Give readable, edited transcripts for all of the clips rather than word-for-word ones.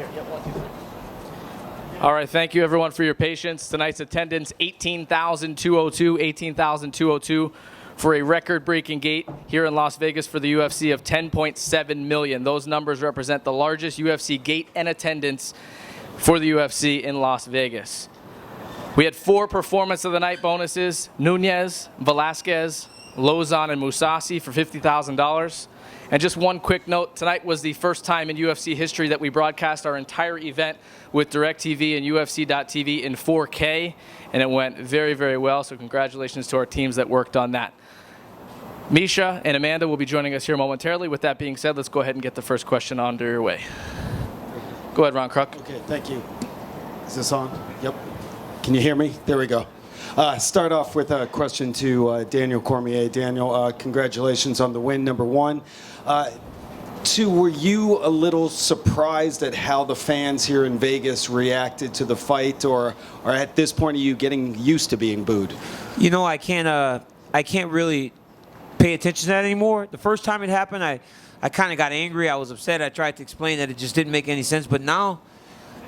here. Yep, 1, 2, 3. All right, thank you everyone for your patience. Tonight's attendance, 18,202, 18,202 for a record-breaking gate here in Las Vegas for the UFC of 10.7 million. Those numbers represent the largest UFC gate and attendance for the UFC in Las Vegas. We had 4 performance of the night bonuses: Nunes, Velasquez, Lozon, and Mousasi for $50,000. And just one quick note, tonight was the first time in UFC history that we broadcast our entire event with DirecTV and UFC.tv in 4K, and it went very, very well, so congratulations to our teams that worked on that. Miesha and Amanda will be joining us here momentarily. With that being said, let's go ahead and get the first question on your way. Go ahead, Ron Kruk. Okay, thank you. Is this on? Yep. Can you hear me? There we go. Start off with a question to Daniel Cormier. Daniel, congratulations on the win, number 1. 2, were you a little surprised at how the fans here in Vegas reacted to the fight, or at this point are you getting used to being booed? You know, I can't really pay attention to that anymore. The first time it happened, I kind of got angry. I was upset. I tried to explain that it just didn't make any sense. But now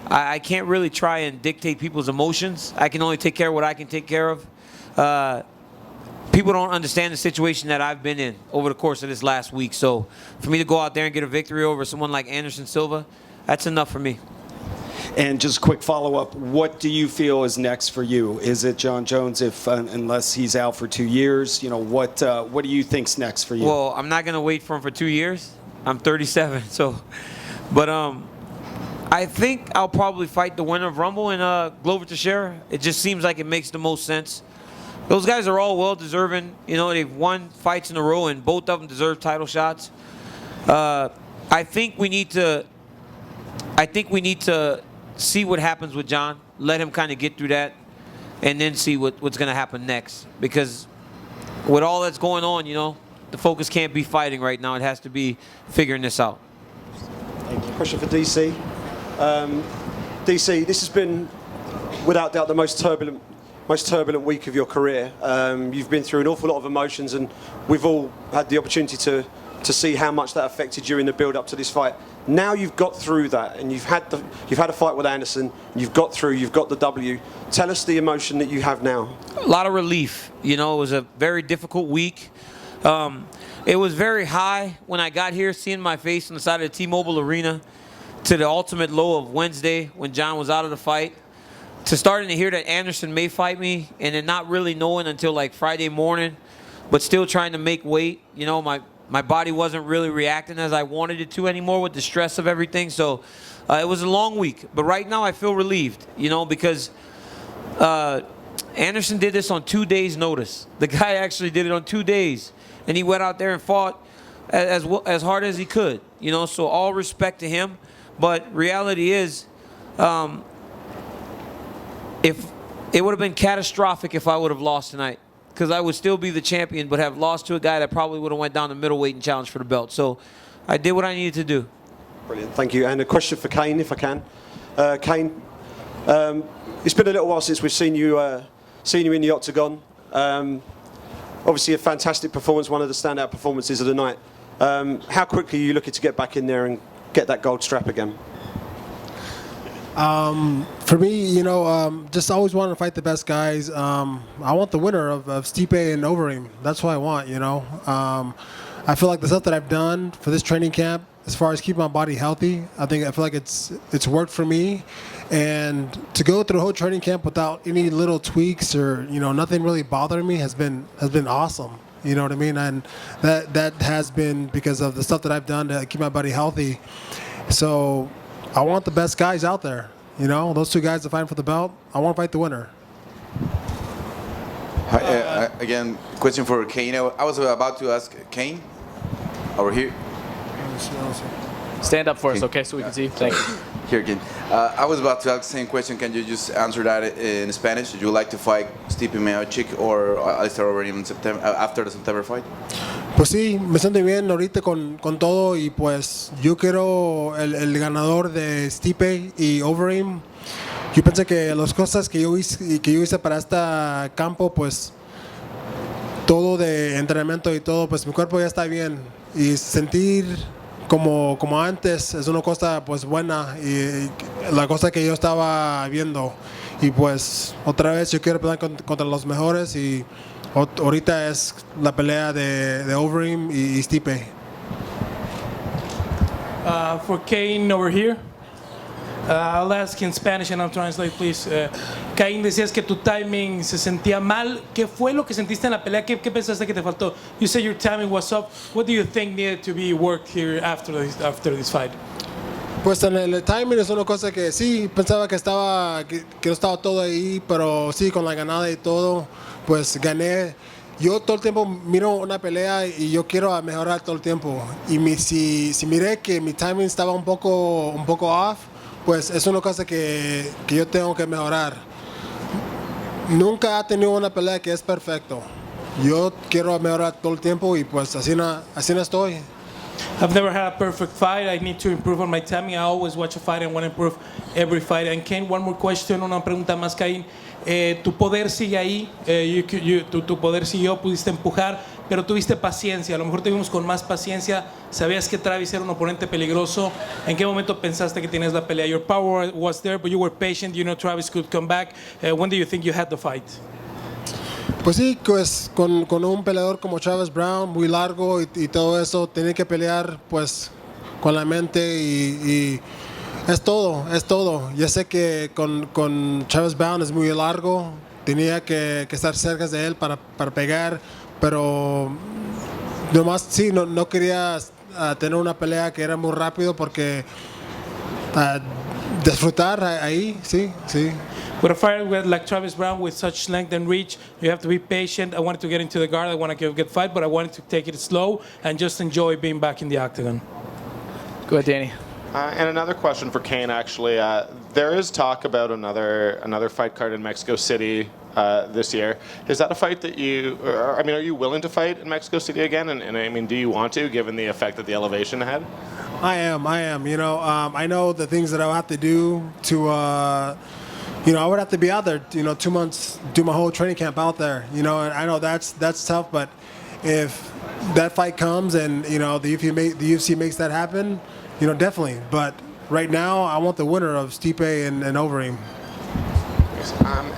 I can't really try and dictate people's emotions. I can only take care of what I can take care of. People don't understand the situation that I've been in over the course of this last week. So for me to go out there and get a victory over someone like Anderson Silva, that's enough for me. And just a quick follow-up, what do you feel is next for you? Is it John Jones, unless he's out for 2 years? You know, what do you think's next for you? Well, I'm not going to wait for him for 2 years. I'm 37, so. But I think I'll probably fight the winner of Rumble and Glover Teixeira. It just seems like it makes the most sense. Those guys are all well-deserving. You know, they've won fights in a row, and both of them deserve title shots. I think we need to see what happens with John, let him kind of get through that, and then see what's going to happen next. Because with all that's going on, you know, the focus can't be fighting right now. It has to be figuring this out. Thank you. Question for DC. DC, this has been, without doubt, the most turbulent week of your career. You've been through an awful lot of emotions, and we've all had the opportunity to see how much that affected you in the build-up to this fight. Now you've got through that, and you've had a fight with Anderson. You've got through. You've got the W. Tell us the emotion that you have now. A lot of relief. You know, it was a very difficult week. It was very high when I got here, seeing my face on the side of the T-Mobile Arena, to the ultimate low of Wednesday when John was out of the fight, to starting to hear that Anderson may fight me, and then not really knowing until like Friday morning, but still trying to make weight. You know, my body wasn't really reacting as I wanted it to anymore with the stress of everything. So it was a long week. But right now I feel relieved, you know, because Anderson did this on 2 days' notice. The guy actually did it on 2 days. And he went out there and fought as hard as he could, you know. So all respect to him. But reality is, if it would have been catastrophic if I would have lost tonight, because I would still be the champion, but have lost to a guy that probably would have went down to middleweight and challenged for the belt. So I did what I needed to do. Brilliant, thank you. And a question for Kane, if I can. Kane, it's been a little while since we've seen you in the octagon. Obviously a fantastic performance, one of the standout performances of the night. How quickly are you looking to get back in there and get that gold strap again? For me, you know, just always wanted to fight the best guys. I want the winner of Stipe and Overeem. That's what I want, you know. I feel like the stuff that I've done for this training camp, as far as keeping my body healthy, I feel like it's worked for me. And to go through the whole training camp without any little tweaks or, you know, nothing really bothering me has been awesome. You know what I mean? And that has been because of the stuff that I've done to keep my body healthy. So I want the best guys out there. You know, those 2 guys that fight for the belt, I want to fight the winner. Hi, again, question for Kane. I was about to ask Kane over here. Stand up for us, okay, so we can see. Thank you. Here, Kane. I was about to ask the same question. Can you just answer that in Spanish? Would you like to fight Stipe Miocic or Alistair Overeem in September, after the September fight? Pues sí, me siento bien ahorita con todo, y pues yo quiero el ganador de Stipe y Overeem. Yo pensé que las cosas que yo hice para este campo, pues todo de entrenamiento y todo, pues mi cuerpo ya está bien, y sentir como antes es una cosa pues buena y la cosa que yo estaba viendo y pues otra vez yo quiero pelear contra los mejores y ahorita es la pelea de Overeem y Stipe. For Cain over here, I'll ask in Spanish and I'll translate, please. Cain, decías que tu timing se sentía mal. ¿Qué fue lo que sentiste en la pelea? ¿Qué pensaste que te faltó? You said your timing was up. What do you think needed to be worked here after this fight? Pues en el timing es una cosa que sí, pensaba que no estaba todo ahí, pero sí, con la ganada y todo, pues gané. Yo todo el tiempo miro una pelea y yo quiero mejorar todo el tiempo. Y si miré que mi timing estaba un poco off, pues es una cosa que yo tengo que mejorar. Nunca he tenido una pelea que es perfecto. Yo quiero mejorar todo el tiempo y pues así no estoy. I've never had a perfect fight. I need to improve on my timing. I always watch a fight and want to improve every fight. And Cain, one more question, una pregunta más, Cain. Tu poder sigue ahí, tu poder siguió, pudiste empujar, pero tuviste paciencia. A lo mejor te vimos con más paciencia. Sabías que Travis era un oponente peligroso. ¿En qué momento pensaste que tienes la pelea? Your power was there, but you were patient. You know Travis could come back. When do you think you had the fight? Pues sí, pues con un peleador como Travis Brown, muy largo y todo eso, tenía que pelear pues con la mente y es todo. Yo sé que con Travis Brown es muy largo, tenía que estar cerca de él para pegar, pero nomás sí, no quería tener una pelea que era muy rápido porque disfrutar ahí, sí. With a fighter like Travis Brown with such length and reach, you have to be patient. I wanted to get into the guard. I want to get fight, but I wanted to take it slow and just enjoy being back in the octagon. Go ahead, Danny. And another question for Cain, actually. There is talk about another fight card in Mexico City this year. Is that a fight that are you willing to fight in Mexico City again? And I mean, do you want to, given the effect that the elevation had? I am. You know, I know the things that I'll have to do to, I would have to be out there, 2 months, do my whole training camp out there, and I know that's tough, but if that fight comes and, the UFC makes that happen, definitely. But right now, I want the winner of Stipe and Overeem.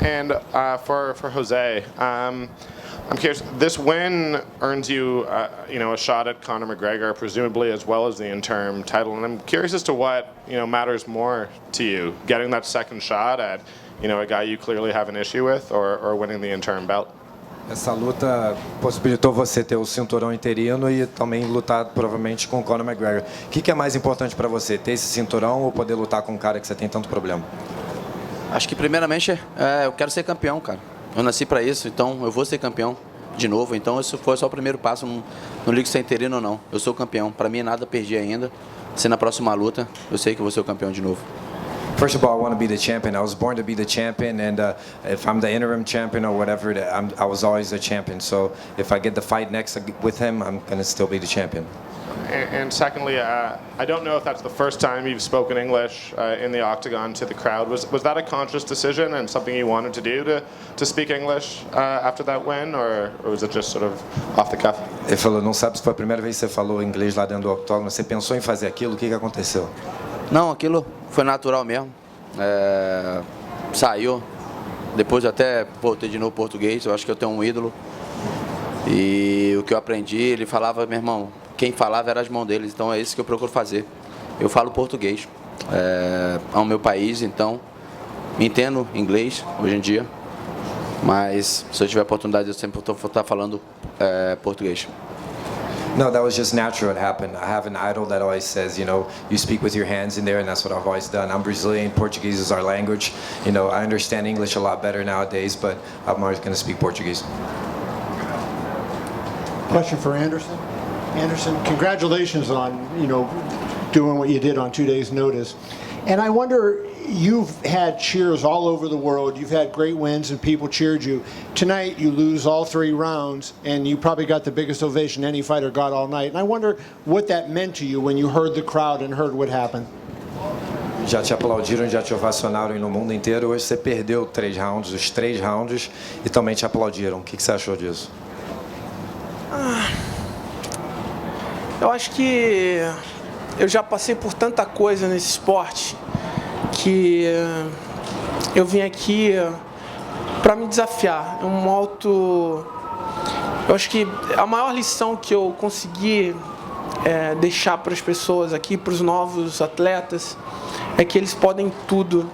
And for Jose, I'm curious. This win earns you, a shot at Conor McGregor, presumably, as well as the interim title. And I'm curious as to what matters more to you: getting that second shot at, a guy you clearly have an issue with, or winning the interim belt. Essa luta possibilitou você ter o cinturão interino e também lutar provavelmente com o Conor McGregor. O que é mais importante para você, ter esse cinturão ou poder lutar com um cara que você tem tanto problema? Acho que primeiramente eu quero ser campeão, cara. Eu nasci para isso, então eu vou ser campeão de novo. Então isso foi só o primeiro passo, não ligo se é interino ou não. Eu sou campeão. Para mim nada perdi ainda. Se na próxima luta eu sei que vou ser o campeão de novo. First of all, I want to be the champion. I was born to be the champion, and if I'm the interim champion or whatever, I was always the champion. So if I get the fight next with him, I'm going to still be the champion. And secondly, I don't know if that's the first time you've spoken English in the octagon to the crowd. Was that a conscious decision and something you wanted to do to speak English after that win, or was it just sort of off the cuff? Ele falou, não sabe se foi a primeira vez que você falou inglês lá dentro do octógono. Você pensou em fazer aquilo? O que aconteceu? Não, aquilo foi natural mesmo. Saiu. Depois até voltei de novo português. Eu acho que eu tenho um ídolo. E o que eu aprendi, ele falava, meu irmão, quem falava era as mãos deles. Então é isso que eu procuro fazer. Eu falo português. É o meu país, então entendo inglês hoje em dia. Mas se eu tiver oportunidade, eu sempre vou estar falando português. No, that was just natural. It happened. I have an idol that always says, you speak with your hands in there, and that's what I've always done. I'm Brazilian. Portuguese is our language. I understand English a lot better nowadays, but I'm always going to speak Portuguese. Question for Anderson. Anderson, congratulations on, doing what you did on 2 days' notice. And I wonder, you've had cheers all over the world. You've had great wins and people cheered you. Tonight, you lose all 3 rounds, and you probably got the biggest ovation any fighter got all night. And I wonder what that meant to you when you heard the crowd and heard what happened. Já te aplaudiram, já te ovacionaram no mundo inteiro. Hoje você perdeu 3 rounds, os 3 rounds, e também te aplaudiram. O que você achou disso? Eu acho que eu já passei por tanta coisa nesse esporte que eu vim aqui para me desafiar. Eu acho que a maior lição que eu consegui deixar para as pessoas aqui, para os novos atletas, é que eles podem tudo.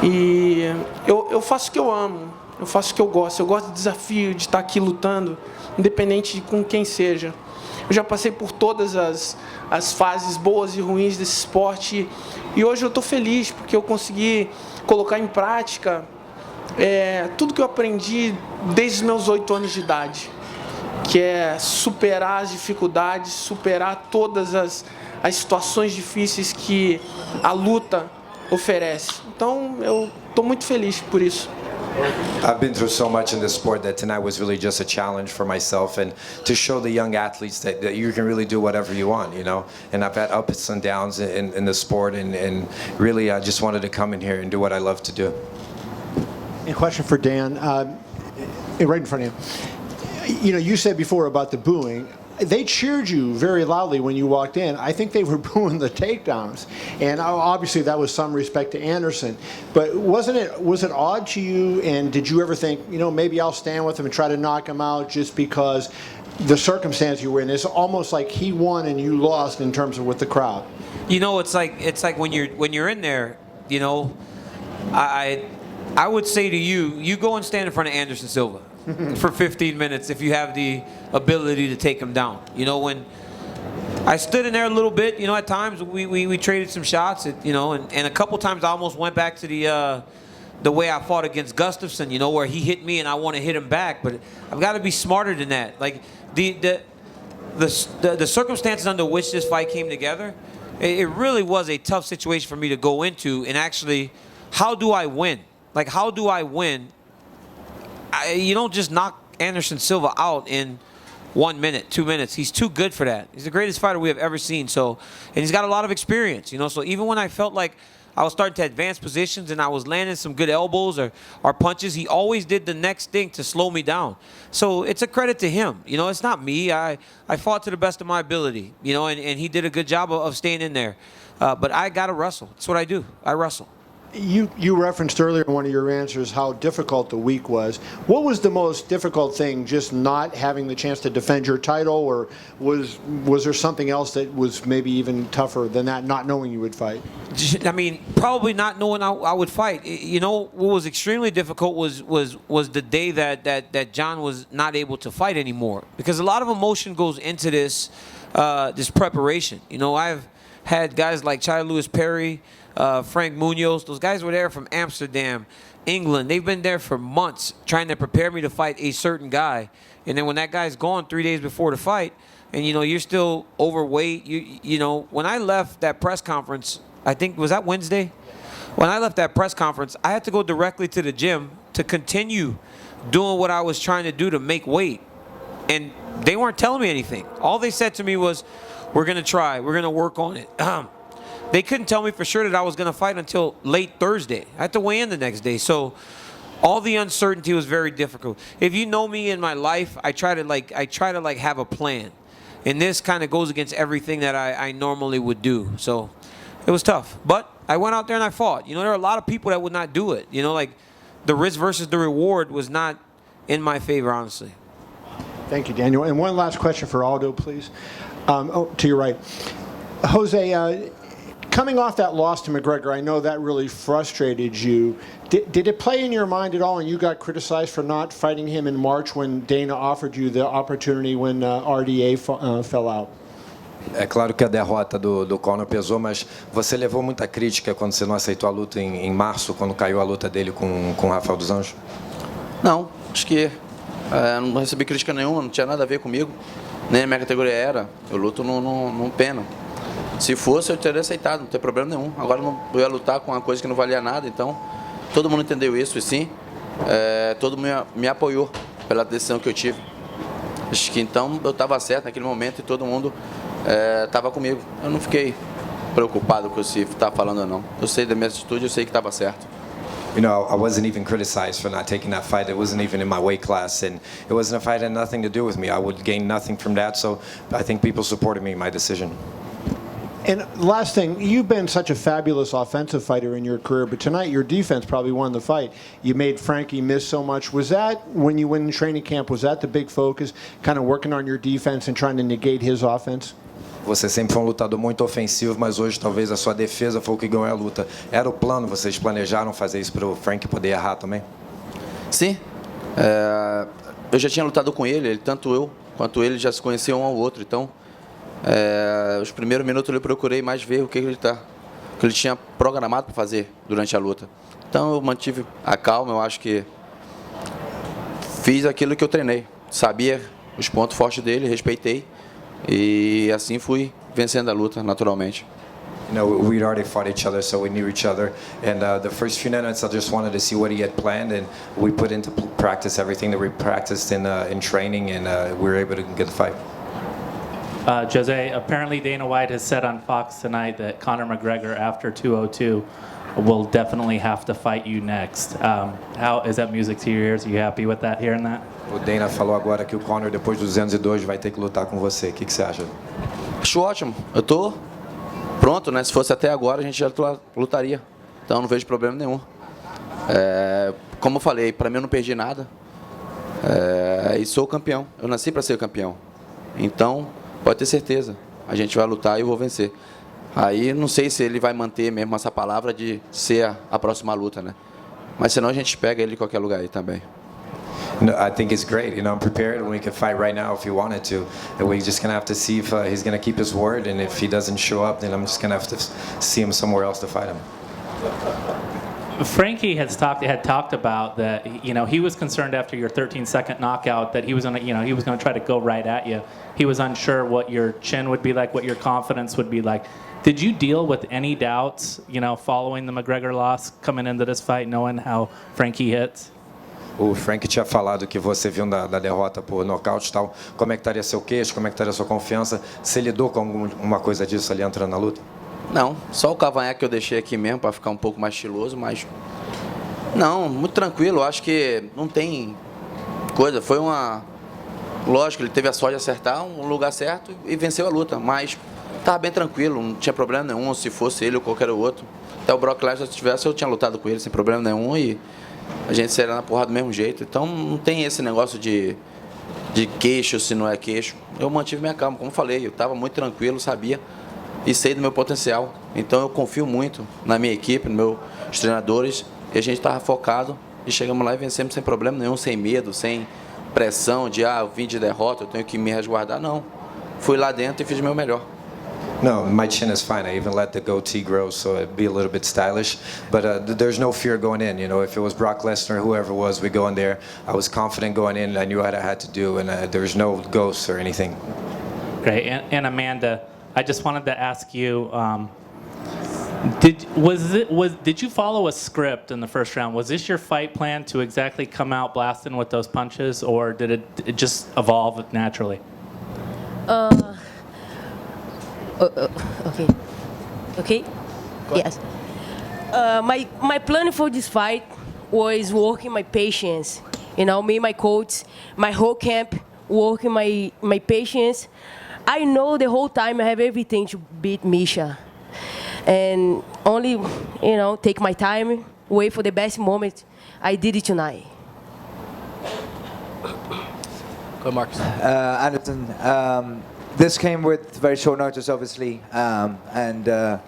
E eu faço o que eu amo, eu faço o que eu gosto do desafio, de estar aqui lutando, independente de com quem seja. Eu já passei por todas as fases boas e ruins desse esporte e hoje eu estou feliz porque eu consegui colocar em prática tudo que eu aprendi desde os meus 8 anos de idade, que é superar as dificuldades, superar todas as situações difíceis que a luta oferece. Então eu estou muito feliz por isso. I've been through so much in this sport that tonight was really just a challenge for myself and to show the young athletes that you can really do whatever you want, you know. And I've had ups and downs in the sport and really I just wanted to come in here and do what I love to do. A question for Dan, right in front of you. You know, you said before about the booing. They cheered you very loudly when you walked in. I think they were booing the takedowns, and obviously that was some respect to Anderson. But was it odd to you? And did you ever think, you know, maybe I'll stand with him and try to knock him out just because the circumstance you were in? It's almost like he won and you lost in terms of with the crowd. You know, it's like when you're in there, you know, I would say to you, you go and stand in front of Anderson Silva for 15 minutes if you have the ability to take him down. You know, when I stood in there a little bit, you know, at times we traded some shots, you know, and a couple times I almost went back to the way I fought against Gustafsson, you know, where he hit me and I want to hit him back. But I've got to be smarter than that. Like the circumstances under which this fight came together, it really was a tough situation for me to go into. And actually, how do I win? Like, how do I win? You don't just knock Anderson Silva out in 1 minute, 2 minutes. He's too good for that. He's the greatest fighter we have ever seen. So, and he's got a lot of experience, you know. So even when I felt like I was starting to advance positions and I was landing some good elbows or punches, he always did the next thing to slow me down. So it's a credit to him. You know, it's not me. I fought to the best of my ability, you know, and he did a good job of staying in there. But I got to wrestle. That's what I do. I wrestle. You referenced earlier in one of your answers how difficult the week was. What was the most difficult thing, just not having the chance to defend your title, or was there something else that was maybe even tougher than that, not knowing you would fight? I mean, probably not knowing I would fight. You know, what was extremely difficult was the day that John was not able to fight anymore, because a lot of emotion goes into this preparation. You know, I've had guys like Chai Lewis Perry, Frank Munoz. Those guys were there from Amsterdam, England. They've been there for months trying to prepare me to fight a certain guy. And then when that guy's gone 3 days before the fight, and, you know, you're still overweight. You know, when I left that press conference, I think, was that Wednesday? When I left that press conference, I had to go directly to the gym to continue doing what I was trying to do to make weight. And they weren't telling me anything. All they said to me was, we're going to try. We're going to work on it. They couldn't tell me for sure that I was going to fight until late Thursday. I had to weigh in the next day. So all the uncertainty was very difficult. If you know me in my life, I try to have a plan. And this kind of goes against everything that I normally would do. So it was tough. But I went out there and I fought. You know, there are a lot of people that would not do it. You know, like the risk versus the reward was not in my favor, honestly. Thank you, Daniel. And one last question for Aldo, please. To your right. Jose, coming off that loss to McGregor, I know that really frustrated you. Did it play in your mind at all, and you got criticized for not fighting him in March when Dana offered you the opportunity when RDA fell out? É claro que a derrota do Conor pesou, mas você levou muita crítica quando você não aceitou a luta em março, quando caiu a luta dele com o Rafael dos Anjos? Não, acho que não recebi crítica nenhuma, não tinha nada a ver comigo. Nem a minha categoria era. Eu luto no Pena. Se fosse, eu teria aceitado, não tem problema nenhum. Agora eu ia lutar com uma coisa que não valia nada, então todo mundo entendeu isso e sim, todo mundo me apoiou pela decisão que eu tive. Acho que então eu estava certo naquele momento e todo mundo estava comigo. Eu não fiquei preocupado com se está falando ou não. Eu sei da minha atitude, eu sei que estava certo. You know, I wasn't even criticized for not taking that fight. It wasn't even in my weight class, and it wasn't a fight that had nothing to do with me. I would gain nothing from that, so I think people supported me in my decision. And last thing, you've been such a fabulous offensive fighter in your career, but tonight your defense probably won the fight. You made Frankie miss so much. Was that, when you went in training camp, was that the big focus, kind of working on your defense and trying to negate his offense? Você sempre foi um lutador muito ofensivo, mas hoje talvez a sua defesa foi o que ganhou a luta. Era o plano, vocês planejaram fazer isso para o Frank poder errar também? Sim. Eu já tinha lutado com ele, tanto eu quanto ele já se conheciam um ao outro. Então, os primeiros minutos eu procurei mais ver o que ele tinha programado para fazer durante a luta. Então eu mantive a calma, eu acho que fiz aquilo que eu treinei. Sabia os pontos fortes dele, respeitei. E assim fui vencendo a luta naturalmente. You know, we'd already fought each other, so we knew each other. And the first few minutes, I just wanted to see what he had planned, and we put into practice everything that we practiced in training, and we were able to get the fight. Jose, apparently Dana White has said on Fox tonight that Conor McGregor, after 202, will definitely have to fight you next. How is that music to your ears? Are you happy with that, hearing that? O Dana falou agora que o Conor, depois de 202, vai ter que lutar com você. O que você acha? Acho ótimo. Eu tô pronto, né? Se fosse até agora, a gente já lutaria. Então não vejo problema nenhum. Como eu falei, para mim eu não perdi nada. E sou campeão. Eu nasci para ser campeão. Então, pode ter certeza. A gente vai lutar e eu vou vencer. Aí não sei se ele vai manter mesmo essa palavra de ser a próxima luta, né? Mas senão a gente pega ele em qualquer lugar aí também. No, I think it's great. You know, I'm prepared. We could fight right now if he wanted to. And we're just gonna have to see if he's gonna keep his word, and if he doesn't show up, then I'm just gonna have to see him somewhere else to fight him. Frankie had talked about that. You know, he was concerned after your 13-second knockout that he was gonna try to go right at you. He was unsure what your chin would be like, what your confidence would be like. Did you deal with any doubts, you know, following the McGregor loss, coming into this fight, knowing how Frankie hits? O Frank tinha falado que você viu da derrota por nocaute e tal. Como é que estaria seu queixo? Como é que estaria sua confiança? Você lidou com alguma coisa disso ali entrando na luta? Não, só o cavanhaque que eu deixei aqui mesmo para ficar um pouco mais estiloso, mas não, muito tranquilo. Eu acho que não tem coisa. Foi uma, lógico, ele teve a sorte de acertar um lugar certo e venceu a luta, mas estava bem tranquilo, não tinha problema nenhum. Se fosse ele ou qualquer outro, até o Brock Lesnar se tivesse, eu tinha lutado com ele sem problema nenhum e a gente seria na porrada do mesmo jeito. Então não tem esse negócio de queixo, se não é queixo. Eu mantive minha calma, como falei, eu estava muito tranquilo, sabia e sei do meu potencial. Então eu confio muito na minha equipe, nos meus treinadores, e a gente estava focado e chegamos lá e vencemos sem problema nenhum, sem medo, sem pressão de eu vim de derrota, eu tenho que me resguardar. Não, fui lá dentro e fiz o meu melhor. No, my chin is fine. I even let the goatee grow so it'd be a little bit stylish. But there's no fear going in. You know, if it was Brock Lesnar, whoever it was, we go in there. I was confident going in. I knew what I had to do, and there's no ghosts or anything. Great. And Amanda, I just wanted to ask you, did you follow a script in the first round? Was this your fight plan to exactly come out blasting with those punches, or did it just evolve naturally? Okay. Yes. My plan for this fight was working my patience. You know, me, my coach, my whole camp, working my patience. I know the whole time I have everything to beat Miesha, and only, you know, take my time, wait for the best moment. I did it tonight. Go, Marcus. Anderson. This came with very short notice, obviously, and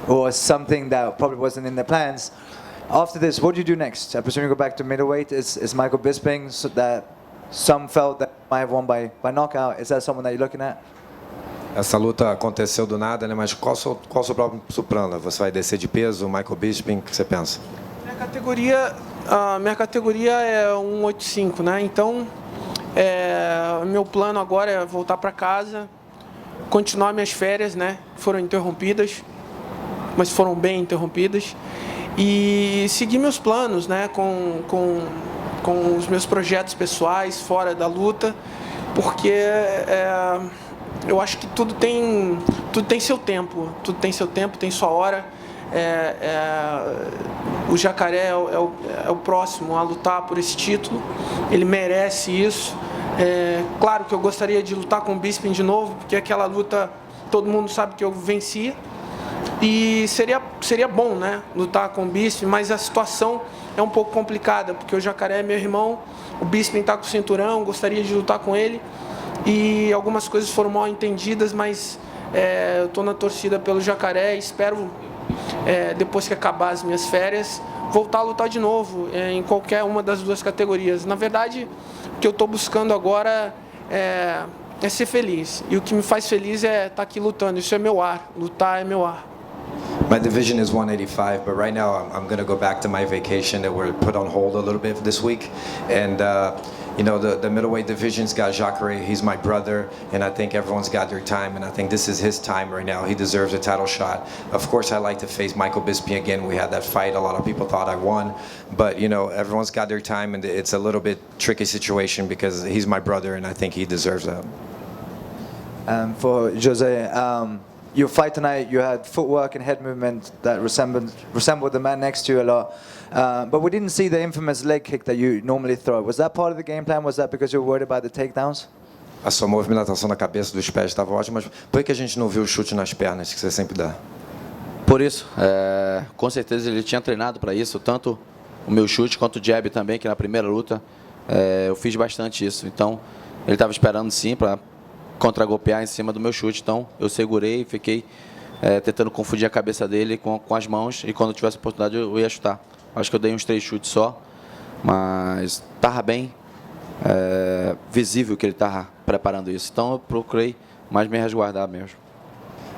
was something that probably wasn't in the plans. After this, what do you do next? I presume you go back to middleweight. Is Michael Bisping, so that some felt that might have won by knockout? Is that someone that you're looking at? Essa luta aconteceu do nada, né? Mas qual o seu próximo plano? Você vai descer de peso, Michael Bisping? O que você pensa? Minha categoria é 185, né? Então, meu plano agora é voltar para casa, continuar minhas férias, né? Foram interrompidas, mas foram bem interrompidas, e seguir meus planos, né? Com os meus projetos pessoais fora da luta, porque eu acho que tudo tem seu tempo, tem sua hora. O Jacaré é o próximo a lutar por esse título, ele merece isso. Claro que eu gostaria de lutar com o Bisping de novo, porque aquela luta todo mundo sabe que eu vencia. E seria bom, né, lutar com o Bisping, mas a situação é um pouco complicada, porque o Jacaré é meu irmão, o Bisping está com o cinturão, gostaria de lutar com ele, e algumas coisas foram mal entendidas, mas eu estou na torcida pelo Jacaré e espero, depois que acabar as minhas férias, voltar a lutar de novo em qualquer uma das duas categorias. Na verdade, o que eu estou buscando agora é ser feliz, e o que me faz feliz é estar aqui lutando. Isso é meu ar, lutar é meu ar. My division is 185, but right now I'm going to go back to my vacation that we're put on hold a little bit this week. And, you know, the middleweight division's got Jacare, he's my brother, and I think everyone's got their time, and I think this is his time right now. He deserves a title shot. Of course, I like to face Michael Bisping again. We had that fight. A lot of people thought I won, but, you know, everyone's got their time, and it's a little bit tricky situation because he's my brother, and I think he deserves that. For Jose, your fight tonight, you had footwork and head movement that resembled the man next to you a lot. But we didn't see the infamous leg kick that you normally throw. Was that part of the game plan? Was that because you were worried about the takedowns? A sua movimentação na cabeça dos pés estava ótima, mas por que a gente não viu o chute nas pernas que você sempre dá? Por isso, com certeza ele tinha treinado para isso, tanto o meu chute quanto o jab também, que na primeira luta eu fiz bastante isso. Então, ele estava esperando sim para contra-golpear em cima do meu chute, então eu segurei e fiquei tentando confundir a cabeça dele com as mãos, e quando eu tivesse a oportunidade eu ia chutar. Acho que eu dei uns 3 chutes só, mas estava bem visível que ele estava preparando isso, então eu procurei mais me resguardar mesmo.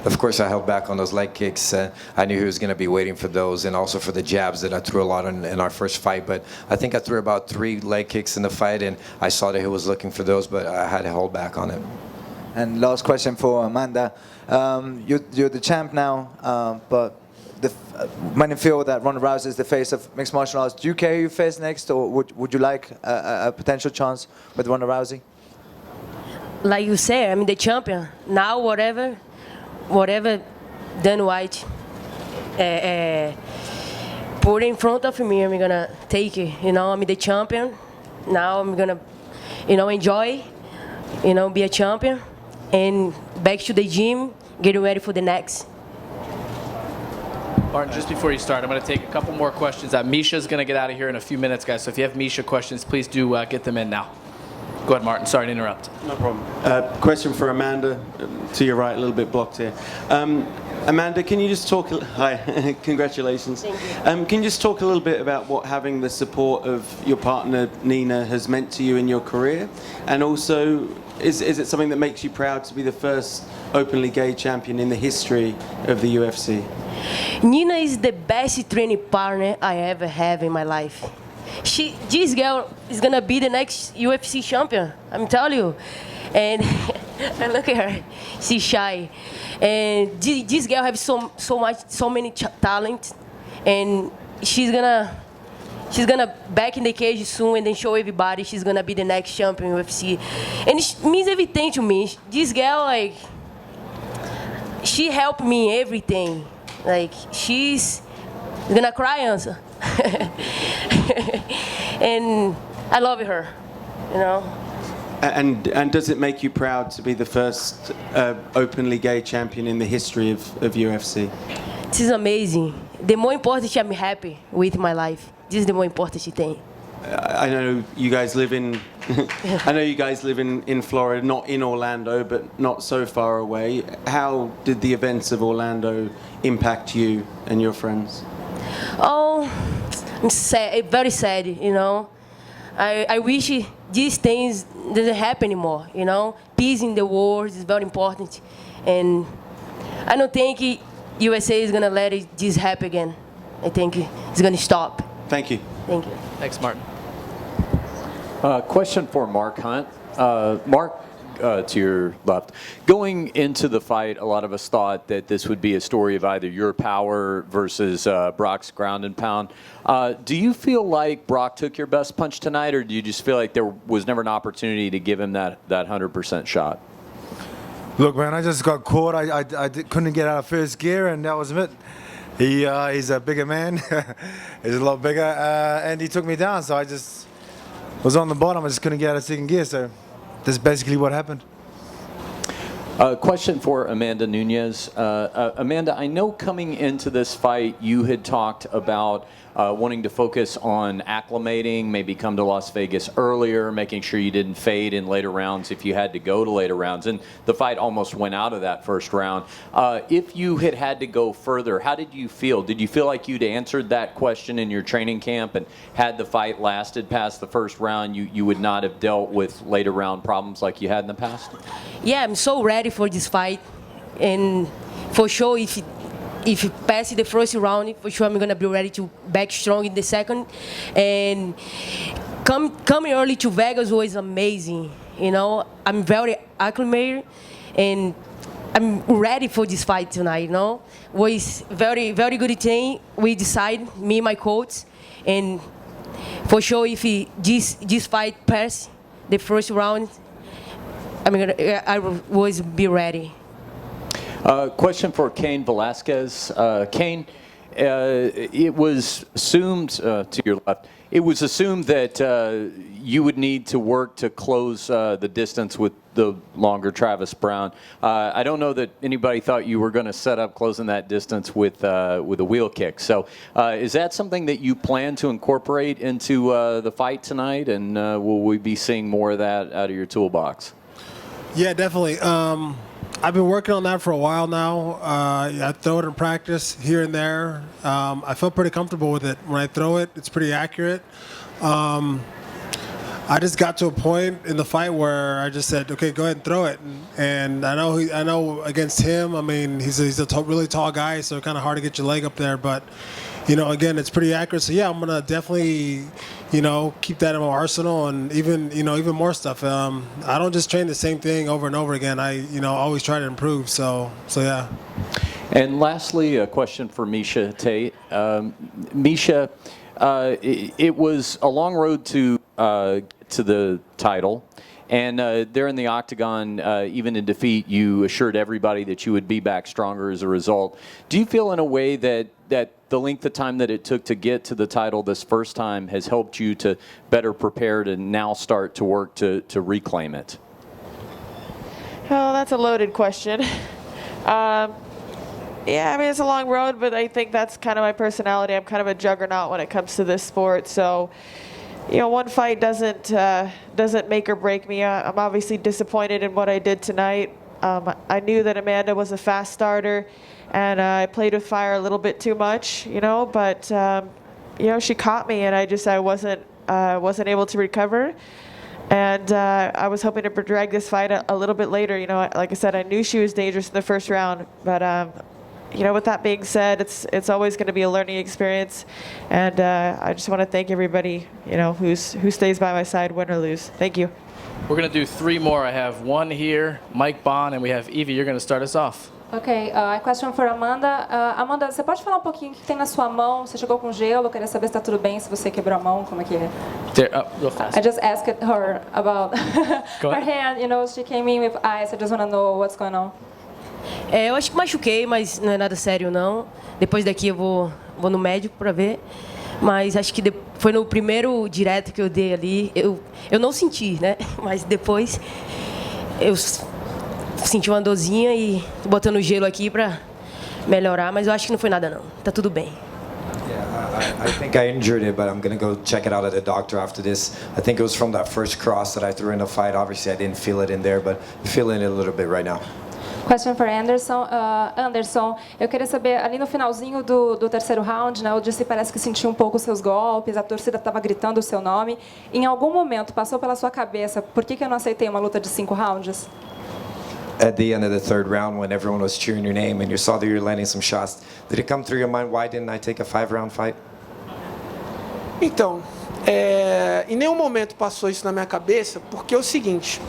Of course, I held back on those leg kicks. I knew he was going to be waiting for those, and also for the jabs that I threw a lot in our first fight. But I think I threw about 3 leg kicks in the fight, and I saw that he was looking for those, but I had to hold back on it. And last question for Amanda. You're the champ now, but many feel that Ronda Rousey is the face of mixed martial arts. Do you care who you face next, or would you like a potential chance with Ronda Rousey? Like you say, I'm the champion. Now, whatever Dan White put in front of me, I'm gonna take it. You know, I'm the champion. Now I'm gonna, enjoy, be a champion, and back to the gym, getting ready for the next. Martin, just before you start, I'm going to take a couple more questions. Miesha's going to get out of here in a few minutes, guys. So if you have Miesha questions, please do get them in now. Go ahead, Martin. Sorry to interrupt. No problem. Question for Amanda, to your right, a little bit blocked here. Amanda, can you just talk? Hi, congratulations. Thank you. Can you just talk a little bit about what having the support of your partner Nina has meant to you in your career, and also is it something that makes you proud to be the first openly gay champion in the history of the UFC? Nina is the best training partner I ever have in my life. This girl is gonna be the next UFC champion. I'm telling you. And look at her, she's shy. And this girl has so many talent, and she's gonna back in the cage soon and then show everybody she's gonna be the next champion UFC. And it means everything to me. This girl, she helped me everything. She's gonna cry, answer. And I love her, And does it make you proud to be the first openly gay champion in the history of UFC? This is amazing. The more important, I'm happy with my life. This is the more important thing. I know you guys live in in Florida, not in Orlando, but not so far away. How did the events of Orlando impact you and your friends? Oh, I'm sad, very sad, I wish these things doesn't happen anymore, Peace in the world is very important. And I don't think USA is going to let this happen again. I think it's going to stop. Thank you. Thank you. Thanks, Martin. Question for Mark Hunt. Mark, to your left. Going into the fight, a lot of us thought that this would be a story of either your power versus Brock's ground and pound. Do you feel like Brock took your best punch tonight, or do you just feel like there was never an opportunity to give him that 100% shot? Look, man, I just got caught. I couldn't get out of first gear, and that was it. He's a bigger man. He's a lot bigger, and he took me down, so I just was on the bottom. I just couldn't get out of second gear, so that's basically what happened. Question for Amanda Nunes. Amanda, I know coming into this fight you had talked about wanting to focus on acclimating, maybe come to Las Vegas earlier, making sure you didn't fade in later rounds if you had to go to later rounds. And the fight almost went out of that first round. If you had to go further, how did you feel? Did you feel like you'd answered that question in your training camp, and had the fight lasted past the first round, you would not have dealt with later round problems like you had in the past? Yeah, I'm so ready for this fight, and for sure, if you pass the first round, for sure I'm gonna be ready to back strong in the second. And coming early to Vegas was amazing. You know, I'm very acclimated, and I'm ready for this fight tonight. You know, was very good thing. We decide, me and my coach, and for sure if this fight pass the first round, I was be ready. Question for Cain Velasquez. Cain, it was assumed, to your left, it was assumed that you would need to work to close the distance with the longer Travis Brown. I don't know that anybody thought you were going to set up closing that distance with a wheel kick. So is that something that you plan to incorporate into the fight tonight? And will we be seeing more of that out of your toolbox? Yeah, definitely. I've been working on that for a while now. I throw it in practice here and there. I feel pretty comfortable with it. When I throw it, it's pretty accurate. I just got to a point in the fight where I just said, okay, go ahead and throw it. And I know against him, I mean, he's a really tall guy, so kind of hard to get your leg up there. But, you know, again, it's pretty accurate. So, yeah, I'm going to definitely, you know, keep that in my arsenal, and even more stuff. I don't just train the same thing over and over again. I, always try to improve. So yeah. And lastly, a question for Miesha Tate. Miesha, it was a long road to the title. And there in the octagon, even in defeat, you assured everybody that you would be back stronger as a result. Do you feel in a way that the length of time that it took to get to the title this first time has helped you to better prepare to now start to work to reclaim it? Oh, that's a loaded question. Yeah, I mean, it's a long road, but I think that's kind of my personality. I'm kind of a juggernaut when it comes to this sport. So, you know, one fight doesn't make or break me. I'm obviously disappointed in what I did tonight. I knew that Amanda was a fast starter, and I played with fire a little bit too much, but she caught me, and I wasn't able to recover. And I was hoping to drag this fight a little bit later. Like I said, I knew she was dangerous in the first round, but with that being said, it's always going to be a learning experience, and I just want to thank everybody, who stays by my side, win or lose. Thank you. We're going to do 3 more. I have one here, Mike Bond, and we have Evie. You're going to start us off. Okay, a question for Amanda. Amanda, você pode falar um pouquinho o que tem na sua mão? Você chegou com gelo, eu queria saber se está tudo bem, se você quebrou a mão, como é que é? Go fast. I just asked her about her hand, she came in with ice, I just want to know what's going on. Eu acho que machuquei, mas não é nada sério não. Depois daqui eu vou no médico para ver. Mas acho que foi no primeiro direto que eu dei ali, eu não senti, né? Mas depois eu senti uma dorzinha e botando gelo aqui para melhorar, mas eu acho que não foi nada não. Tá tudo bem. I think I injured it, but I'm going to go check it out at the doctor after this. I think it was from that first cross that I threw in the fight. Obviously, I didn't feel it in there, but I'm feeling it a little bit right now. Question for Anderson. Anderson, eu queria saber, ali no finalzinho do terceiro round, né, o Disse parece que sentiu um pouco os seus golpes, a torcida estava gritando o seu nome. Em algum momento passou pela sua cabeça, por que eu não aceitei uma luta de 5 rounds? At the end of the third round, when everyone was cheering your name and you saw that you were landing some shots, did it come through your mind, why didn't I take a 5-round fight? Então, em nenhum momento passou isso na minha cabeça, porque é o seguinte...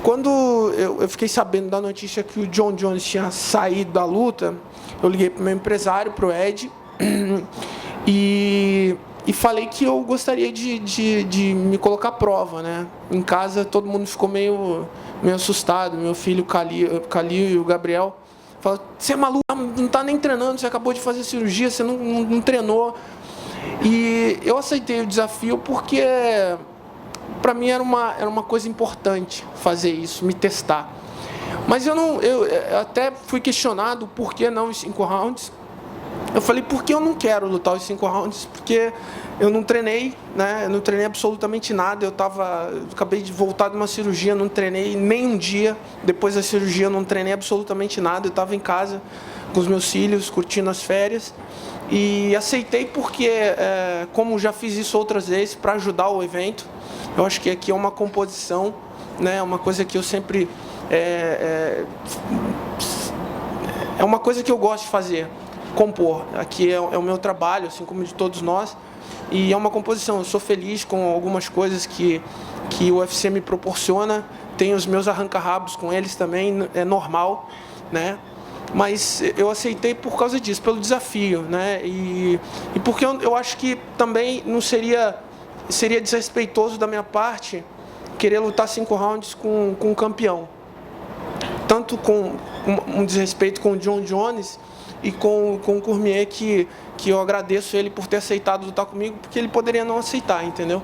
Quando eu fiquei sabendo da notícia que o John Jones tinha saído da luta, eu liguei para o meu empresário, para o Ed, e falei que eu gostaria de me colocar à prova, né? Em casa todo mundo ficou meio assustado, meu filho Calil e o Gabriel falaram, você é maluco, não está nem treinando, você acabou de fazer cirurgia, você não treinou. E eu aceitei o desafio porque... Para mim era uma coisa importante fazer isso, me testar. Mas eu até fui questionado por que não os 5 rounds. Eu falei, por que eu não quero lutar os 5 rounds? Porque eu não treinei, né? Eu não treinei absolutamente nada. Eu acabei de voltar de uma cirurgia, não treinei nem um dia. Depois da cirurgia eu não treinei absolutamente nada. Eu estava em casa com os meus filhos, curtindo as férias. E aceitei porque, como já fiz isso outras vezes, para ajudar o evento. Eu acho que aqui é uma composição, né? Uma coisa que eu sempre... É uma coisa que eu gosto de fazer. Compor. Aqui é o meu trabalho, assim como de todos nós, e é uma composição. Eu sou feliz com algumas coisas que o UFC me proporciona, tenho os meus arranca-rabos com eles também, é normal, né? Mas eu aceitei por causa disso, pelo desafio, né? E porque eu acho que também não seria desrespeitoso da minha parte querer lutar 5 rounds com um campeão. Tanto com um desrespeito com o John Jones e com o Cormier, que eu agradeço ele por ter aceitado lutar comigo, porque ele poderia não aceitar, entendeu?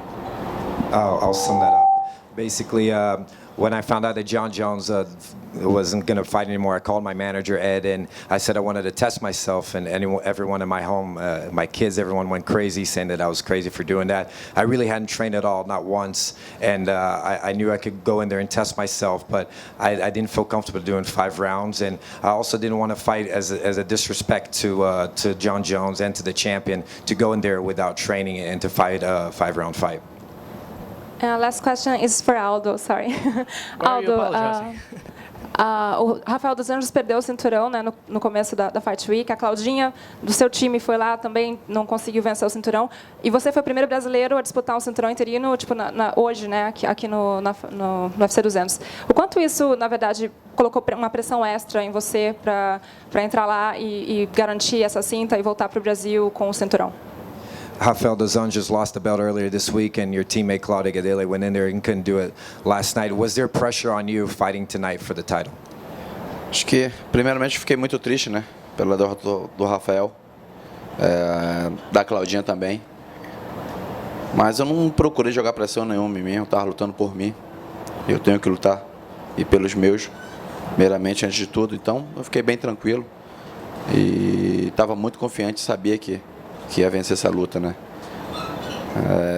I'll sum that up. Basically, when I found out that John Jones wasn't going to fight anymore, I called my manager, Ed, and I said I wanted to test myself, and everyone in my home, my kids, everyone went crazy, saying that I was crazy for doing that. I really hadn't trained at all, not once, and I knew I could go in there and test myself, but I didn't feel comfortable doing 5 rounds, and I also didn't want to fight as a disrespect to John Jones and to the champion, to go in there without training and to fight a 5-round fight. Last question is for Aldo, sorry. Aldo, o Rafael dos Anjos perdeu o cinturão, né, no começo da Fight Week. A Claudinha, do seu time, foi lá também, não conseguiu vencer o cinturão. E você foi o primeiro brasileiro a disputar um cinturão interino, tipo, hoje, né, aqui no UFC 200. O quanto isso, na verdade, colocou uma pressão extra em você para entrar lá e garantir essa cinta e voltar para o Brasil com o cinturão? Rafael dos Anjos lost the belt earlier this week, and your teammate Claudia Gadelha went in there and couldn't do it last night. Was there pressure on you fighting tonight for the title? Acho que, primeiramente, fiquei muito triste, né? Pela derrota do Rafael, da Claudinha também. Mas eu não procurei jogar pressão nenhuma em mim, eu estava lutando por mim. Eu tenho que lutar, e pelos meus, primeiramente, antes de tudo. Então, eu fiquei bem tranquilo e estava muito confiante, sabia que ia vencer essa luta, né?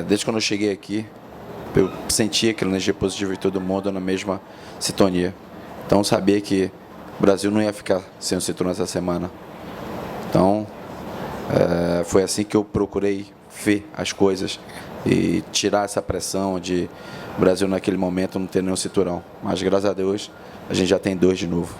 Desde quando eu cheguei aqui, eu sentia aquela energia positiva de todo mundo na mesma sintonia. Então eu sabia que o Brasil não ia ficar sem o cinturão essa semana. Então foi assim que eu procurei ver as coisas e tirar essa pressão de o Brasil naquele momento não ter nenhum cinturão. Mas graças a Deus a gente já tem 2 de novo.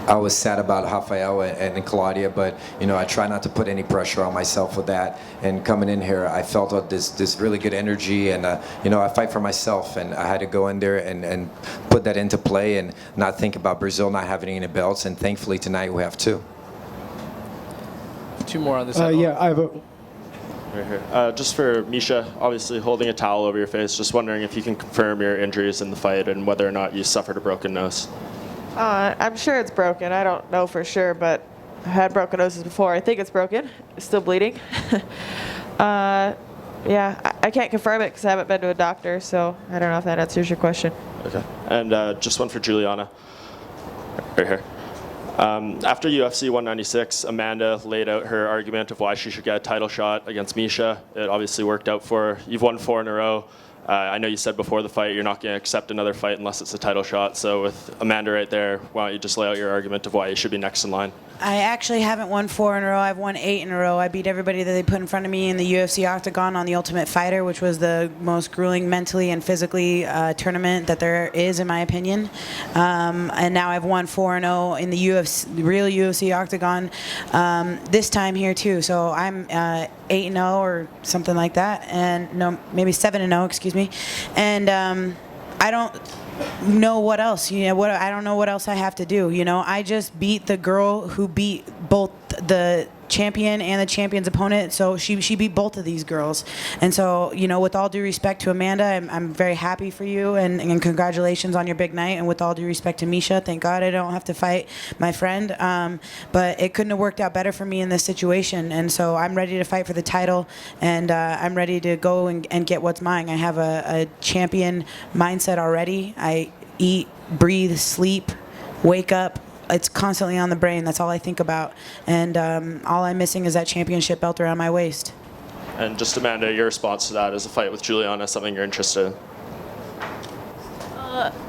I was sad about Rafael and Claudia, but I try not to put any pressure on myself with that. And coming in here, I felt this really good energy, and I fight for myself, and I had to go in there and put that into play and not think about Brazil not having any belts. And thankfully tonight we have 2. 2 more on this side. Yeah, I have a. Right here. Just for Miesha, obviously holding a towel over your face, just wondering if you can confirm your injuries in the fight and whether or not you suffered a broken nose. I'm sure it's broken. I don't know for sure, but I had broken noses before. I think it's broken. It's still bleeding. Yeah, I can't confirm it because I haven't been to a doctor, so I don't know if that answers your question. Okay. And just one for Julianna. Right here. After UFC 196, Amanda laid out her argument of why she should get a title shot against Miesha. It obviously worked out for her. You've won 4 in a row. I know you said before the fight you're not going to accept another fight unless it's a title shot. So with Amanda right there, why don't you just lay out your argument of why you should be next in line? I actually haven't won 4 in a row. I've won 8 in a row. I beat everybody that they put in front of me in the UFC Octagon on The Ultimate Fighter, which was the most grueling mentally and physically tournament that there is, in my opinion. And now I've won 4 in 0 in the UFC, real UFC Octagon, this time here too. So I'm 8 and 0 or something like that, and no, maybe 7 and 0, excuse me. And I don't know what else. I don't know what else I have to do. I just beat the girl who beat both the champion and the champion's opponent. So she beat both of these girls. And so, with all due respect to Amanda, I'm very happy for you and congratulations on your big night. And with all due respect to Miesha, thank God I don't have to fight my friend. But it couldn't have worked out better for me in this situation. And so I'm ready to fight for the title, and I'm ready to go and get what's mine. I have a champion mindset already. I eat, breathe, sleep wake up. It's constantly on the brain. That's all I think about. And all I'm missing is that championship belt around my waist. And just Amanda, your response to that is a fight with Julianna, something you're interested in?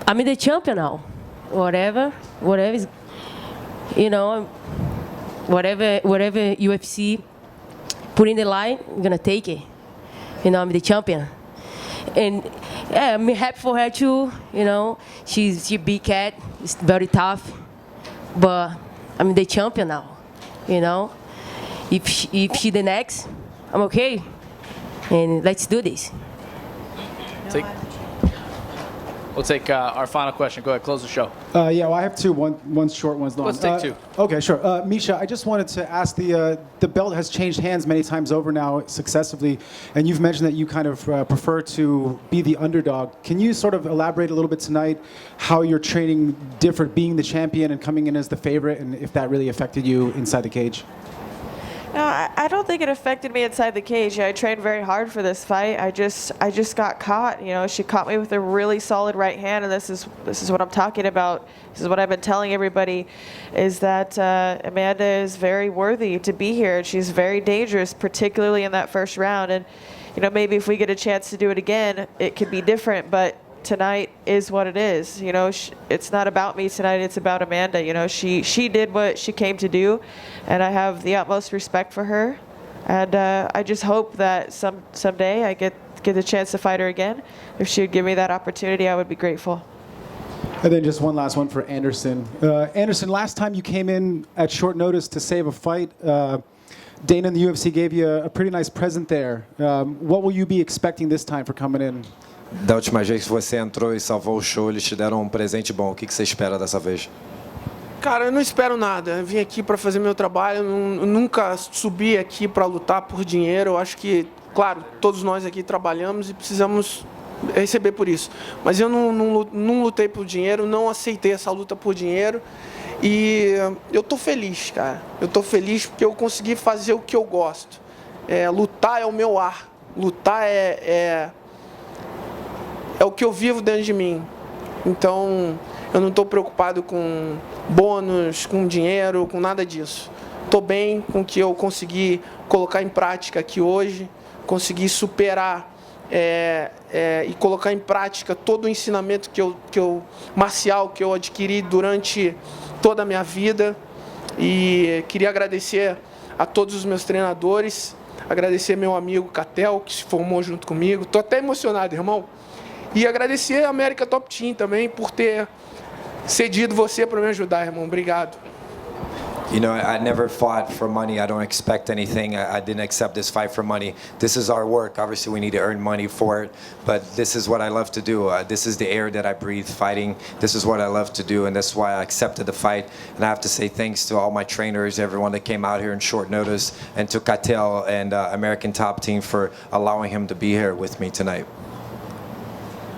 I'm the champion now. Whatever is, whatever UFC put in the line, I'm gonna take it. I'm the champion, and yeah, I'm happy for her too. She big cat, it's very tough, but I'm the champion now. If she the next, I'm okay, and let's do this. We'll take our final question. Go ahead, close the show. Yeah, well, I have two. One's short, one's long. Let's take two. Okay, sure. Miesha, I just wanted to ask, the belt has changed hands many times over now successively, and you've mentioned that you kind of prefer to be the underdog. Can you sort of elaborate a little bit tonight how your training differed being the champion and coming in as the favorite, and if that really affected you inside the cage? No, I don't think it affected me inside the cage. I trained very hard for this fight. I just got caught. She caught me with a really solid right hand, and this is what I'm talking about. This is what I've been telling everybody, is that Amanda is very worthy to be here. She's very dangerous, particularly in that first round. And maybe if we get a chance to do it again, it could be different. But tonight is what it is. It's not about me tonight. It's about Amanda. She did what she came to do, and I have the utmost respect for her. And I just hope that someday I get the chance to fight her again. If she would give me that opportunity, I would be grateful. And then just one last one for Anderson. Anderson, last time you came in at short notice to save a fight, Dana and the UFC gave you a pretty nice present there. What will you be expecting this time for coming in? Da última vez que você entrou e salvou o show, eles te deram um presente bom. O que você espera dessa vez? Cara, eu não espero nada. Eu vim aqui para fazer meu trabalho. Eu nunca subi aqui para lutar por dinheiro. Eu acho que, claro, todos nós aqui trabalhamos e precisamos receber por isso. Mas eu não lutei por dinheiro, não aceitei essa luta por dinheiro. E eu tô feliz, cara. Eu tô feliz porque eu consegui fazer o que eu gosto. Lutar é o meu ar. Lutar é o que eu vivo dentro de mim. Então, eu não estou preocupado com bônus, com dinheiro, com nada disso. Estou bem com o que eu consegui colocar em prática aqui hoje, consegui superar e colocar em prática todo o ensinamento marcial que eu adquiri durante toda a minha vida. E queria agradecer a todos os meus treinadores, agradecer meu amigo Catel, que se formou junto comigo. Estou até emocionado, irmão. E agradecer a América Top Team também por ter cedido você para me ajudar, irmão. Obrigado. I never fought for money. I don't expect anything. I didn't accept this fight for money. This is our work. Obviously, we need to earn money for it, but this is what I love to do. This is the air that I breathe, fighting. This is what I love to do, and that's why I accepted the fight. And I have to say thanks to all my trainers, everyone that came out here in short notice, and to Catel and American Top Team for allowing him to be here with me tonight.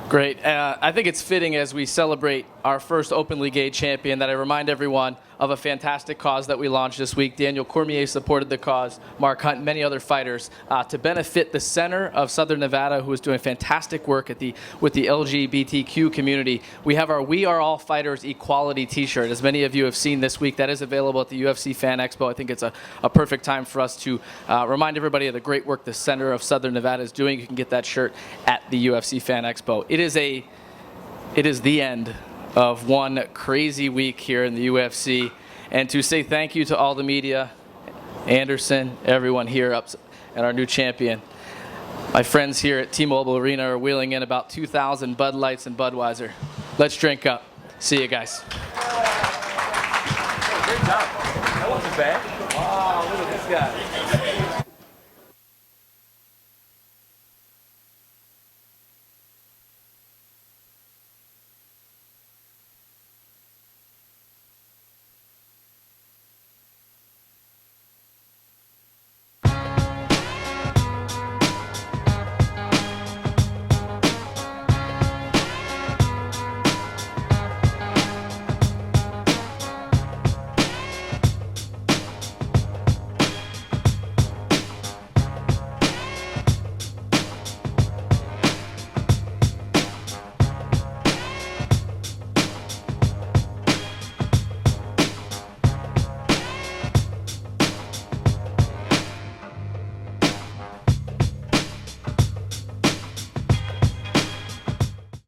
Great. I think it's fitting as we celebrate our first openly gay champion that I remind everyone of a fantastic cause that we launched this week. Daniel Cormier supported the cause, Mark Hunt, many other fighters, to benefit the center of Southern Nevada, who is doing fantastic work with the LGBTQ community. We have our We Are All Fighters Equality t-shirt, as many of you have seen this week. That is available at the UFC Fan Expo. I think it's a perfect time for us to remind everybody of the great work the center of Southern Nevada is doing. You can get that shirt at the UFC Fan Expo. It is the end of one crazy week here in the UFC, and to say thank you to all the media, Anderson, everyone here up, and our new champion. My friends here at T-Mobile Arena are wheeling in about 2,000 Bud Lights and Budweiser. Let's drink up. See you guys. Great job. That wasn't bad. Wow, look at this guy.